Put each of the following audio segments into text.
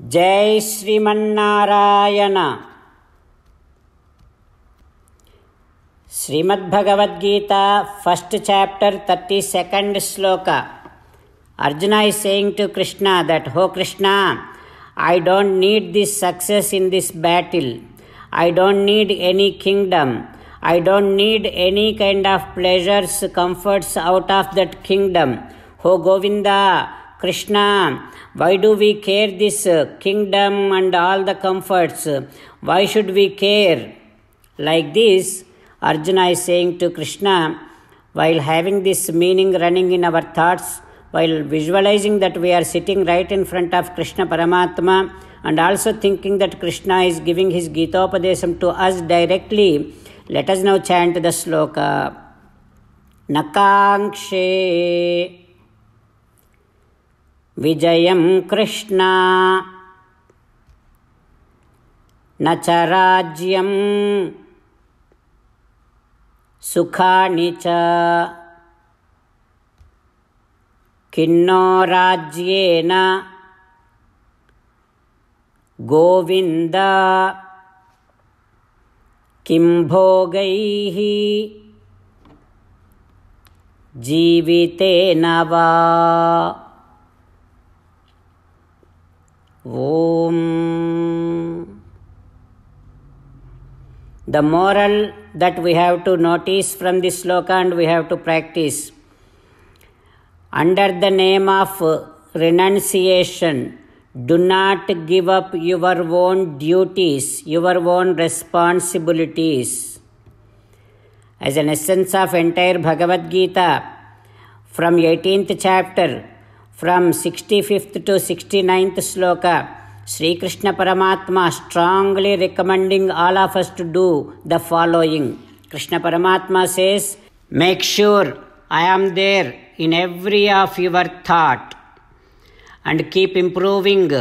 जय Sriman Narayana. Shrimad Bhagavad Gita first chapter 32nd shloka. Arjuna is saying to Krishna that, "Oh Krishna, I don't need this success in this battle. I don't need any kingdom. I don't need any kind of pleasures, comforts out of that kingdom. Oh Govinda, Krishna, why do we care this kingdom and all the comforts? Why should we care?" Like this, Arjuna is saying to Krishna, while having this meaning running in our thoughts, while visualizing that we are sitting right in front of Krishna Paramatma, and also thinking that Krishna is giving his Gitopadesam to us directly, let us now chant the sloka. Nakankshe Vijayam Krishna Nacharajyam Sukhani cha Kinno Rajyena Govinda Kim Bhogaihi Jivitena va. Om. The moral that we have to notice from this sloka and we have to practice. Under the name of renunciation, do not give up your own duties, your own responsibilities. As an essence of entire Bhagavad Gita, from 18th chapter, from 65th to 69th sloka, Sri Krishna Paramatma strongly recommending all of us to do the following. Krishna Paramatma says, make sure I am there in every of your thought and keep improving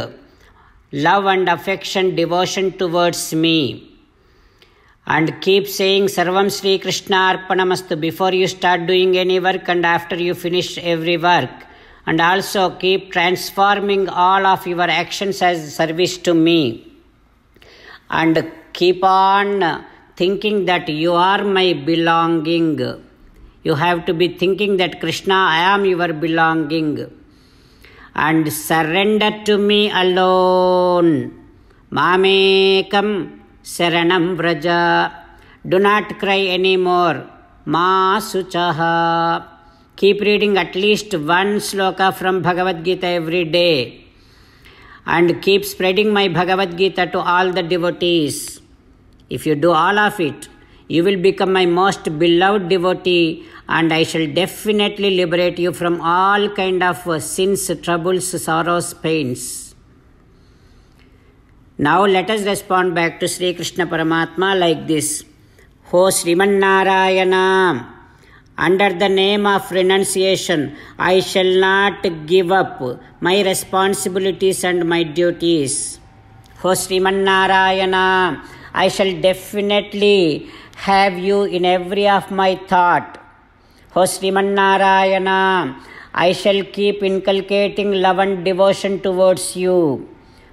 love and affection, devotion towards me. And keep saying Sarvam Sri Krishna Arpanamastu before you start doing any work and after you finish every work. And also keep transforming all of your actions as service to me. And keep on thinking that you are my belonging. You have to be thinking that Krishna, I am your belonging. And surrender to me alone. Mamekam Saranam Vraja. Do not cry anymore. Ma Suchaha. Keep reading at least one sloka from Bhagavad Gita every day. And keep spreading my Bhagavad Gita to all the devotees. If you do all of it, you will become my most beloved devotee, and I shall definitely liberate you from all kind of sins, troubles, sorrows, pains. Now let us respond back to Sri Krishna Paramatma like this. Ho Srimannarayana, under the name of renunciation, I shall not give up my responsibilities and my duties. Ho Srimannarayana, I shall definitely have you in every of my thought. Ho Srimannarayana, I shall keep inculcating love and devotion towards you.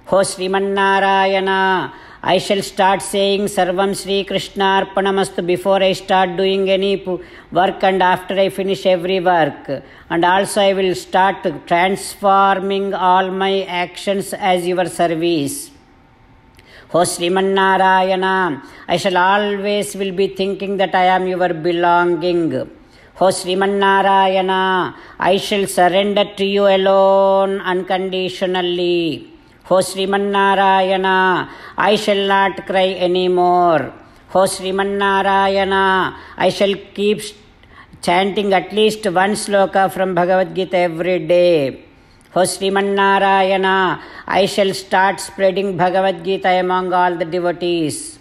Ho Srimannarayana, I shall start saying Sarvam Sri Krishna Arpanamastu before I start doing any work and after I finish every work. And also I will start transforming all my actions as your service. Ho Srimannarayana, I shall always will be thinking that I am your belonging. Ho Srimannarayana, I shall surrender to you alone unconditionally. Ho Srimannarayana, I shall not cry anymore. Ho Srimannarayana, I shall keep chanting at least one sloka from Bhagavad Gita every day. Ho Srimannarayana, I shall start spreading Bhagavad Gita among all the devotees.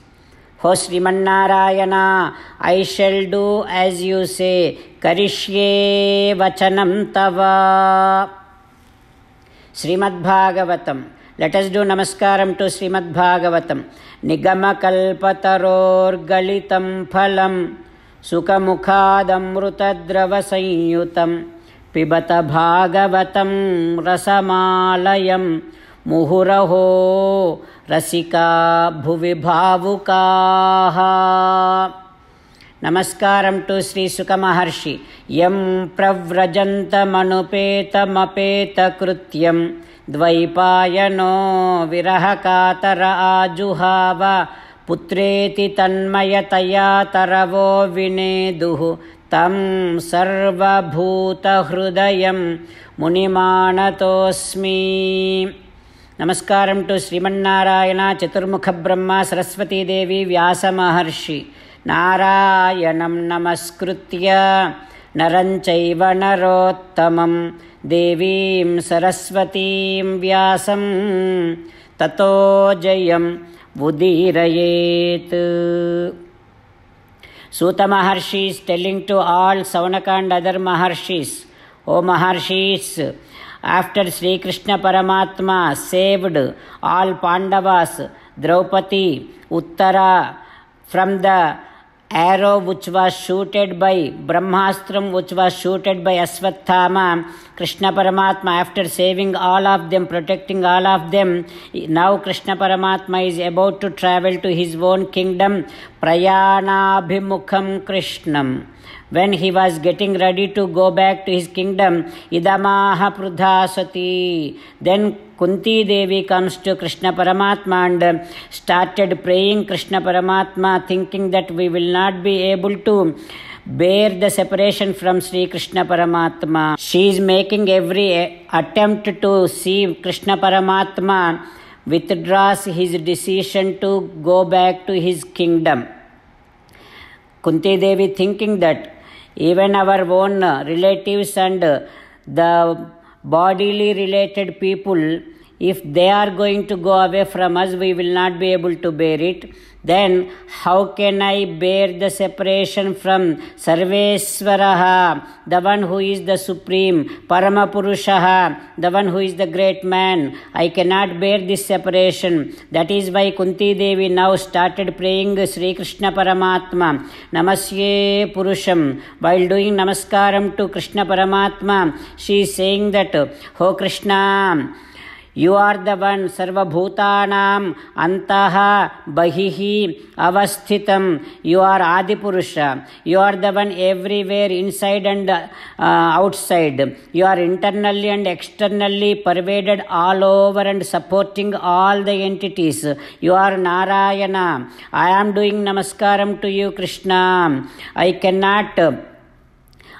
Ho Srimannarayana, I shall do as you say. Karishye vachanam tava. Srimad Bhagavatam. Let us do namaskaram to Srimad Bhagavatam. Nigama kalpataror galitam phalam sukamukhadamrutadrava sanyutam pibata bhagavatam rasamalayam मुहुरहो रसिका भुवि भावुकाः. Namaskaram to Sri Sukha Maharshi. Yam pravrajantamanupetamapeta krutyam dvaipayano virahakatara ajuhava putreti tanmayataya taravo vineduhu tam sarvabhuta hrudayam munimanatosmi. Namaskaram to Srimannarayana, Chaturmukha Brahma, Saraswati Devi, Vyasa Maharshi. नारायणं नमस्कृत्य नरं चैव नरोत्तमं देवीं सरस्वतीं व्यासं ततो जयं उदीरयेत्. Suta Maharshi is telling to all Saunaka and other Maharshis, O Maharshis, after Sri Krishna Paramatma saved all Pandavas, Draupadi, Uttara, from the arrow which was shooted by Brahmastram, which was shooted by Aswathama, Krishna Paramatma, after saving all of them, protecting all of them, now Krishna Paramatma is about to travel to his own kingdom, Prayanabhimukham Krishnam. When he was getting ready to go back to his kingdom, Idamaha Prudhasati. Then Kunti Devi comes to Krishna Paramatma and started praying Krishna Paramatma, thinking that we will not be able to bear the separation from Sri Krishna Paramatma. She is making every attempt to see Krishna Paramatma withdraws his decision to go back to his kingdom. Kunti Devi thinking that even our own relatives and the bodily related people, if they are going to go away from us, we will not be able to bear it. Then how can I bear the separation from Sarveswaraha, the one who is the supreme, Paramapurushaha, the one who is the great man? I cannot bear this separation. That is why Kunti Devi now started praying Sri Krishna Paramatma, Namasye Purusham. While doing Namaskaram to Krishna Paramatma, she is saying that, O Krishna, you are the one, Sarva Bhutanam Antaha Bahihi Avasthitam. You are Adipurusha. You are the one everywhere, inside and outside. You are internally and externally pervaded all over and supporting all the entities. You are Narayana. I am doing Namaskaram to you, Krishna. I cannot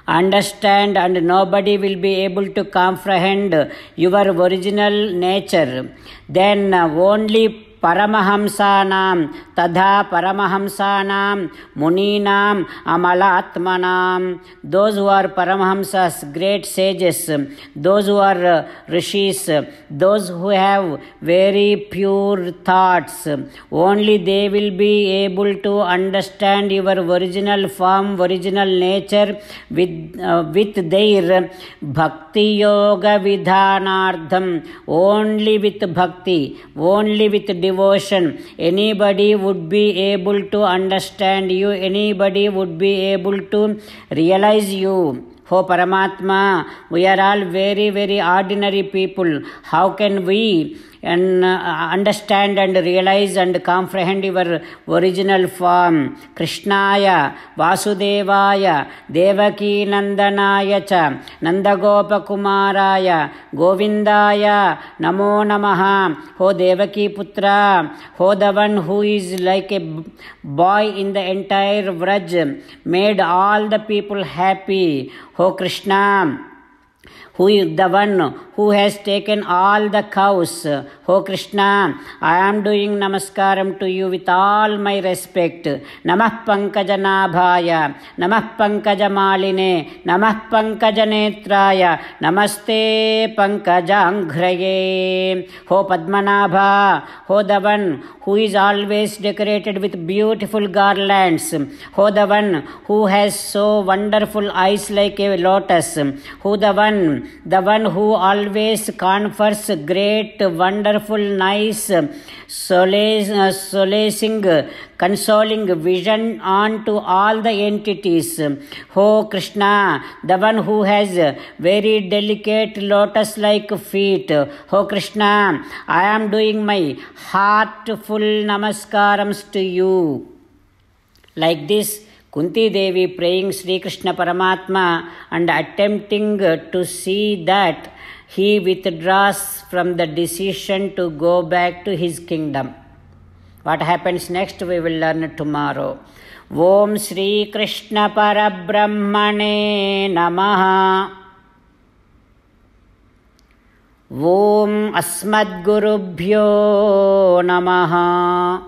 understand and nobody will be able to comprehend your original nature. Then only Paramahamsanam, Tadha Paramahamsanam, Muninam, Amalatmanam. Those who are Paramahamsas, great sages, those who are rishis, those who have very pure thoughts, only they will be able to understand your original form, original nature with their Bhakti Yoga Vidhanardham. Only with Bhakti, only with devotion, anybody would be able to understand you, anybody would be able to realize you. Oh Paramatma, we are all very, very ordinary people. How can we understand and realize and comprehend your original form? Krishnaya, Vasudevaya, Devaki Nandanaya cha, Nandagopa Kumaraya, Govindaya, Namo Namaha. Oh Devaki Putra, oh the one who is like a boy in the entire Vraj, made all the people happy. Oh Krishna, who is the one who has taken all the cows. Oh Krishna, I am doing Namaskaram to you with all my respect. Namah Pankajanabhaya, Namah Pankajamaline, Namah Pankajanetraya, Namaste Pankajanghraye. Oh Padmanabha, oh the one who is always decorated with beautiful garlands. Oh the one who has so wonderful eyes like a lotus. Oh the one who always always confers great, wonderful, nice, solacing, consoling vision onto all the entities. O Krishna, the one who has very delicate lotus-like feet. O Krishna, I am doing my heartful namaskarams to you. Like this, Kunti Devi praying Sri Krishna Paramatma and attempting to see that he withdraws from the decision to go back to his kingdom. What happens next we will learn tomorrow. Om Sri Krishna Parabrahmane Namaha. Om Asmadgurubhyo Namaha.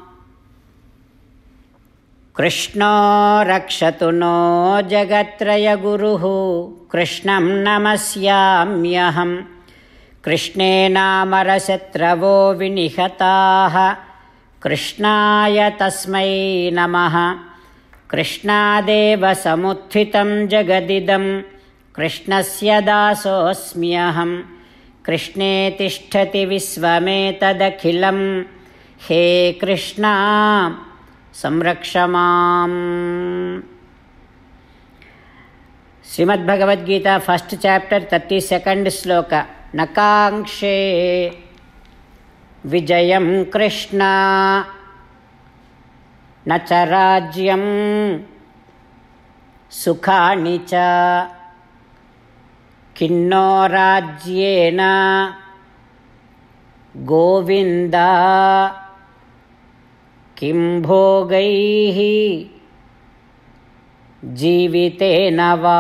Krishna Rakshatu no Jagatraya Guruhu Krishnam Namasyamyaham. Krishnena Marasatravo Vinihataha Krishnaya Tasmai Namaha. Krishnadeva Samuthitam Jagadidam Krishnasya Dasosmyaham. Krishne Tishtati Visvametadakhilam. He Krishna Samrakshamam. Srimad Bhagavad Gita, first chapter, 32nd sloka. Nakankshe Vijayam Krishna Nacharajyam Sukhani cha Kinno Rajyena Govinda Kim bhogaihi जीवितेन वा.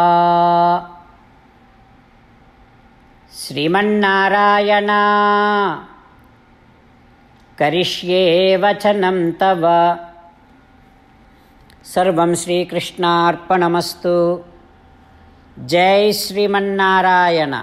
श्रीमन्नारायण करिष्ये वचनं तव. सर्वं श्रीकृष्णार्पणमस्तु. जय श्रीमन्नारायण.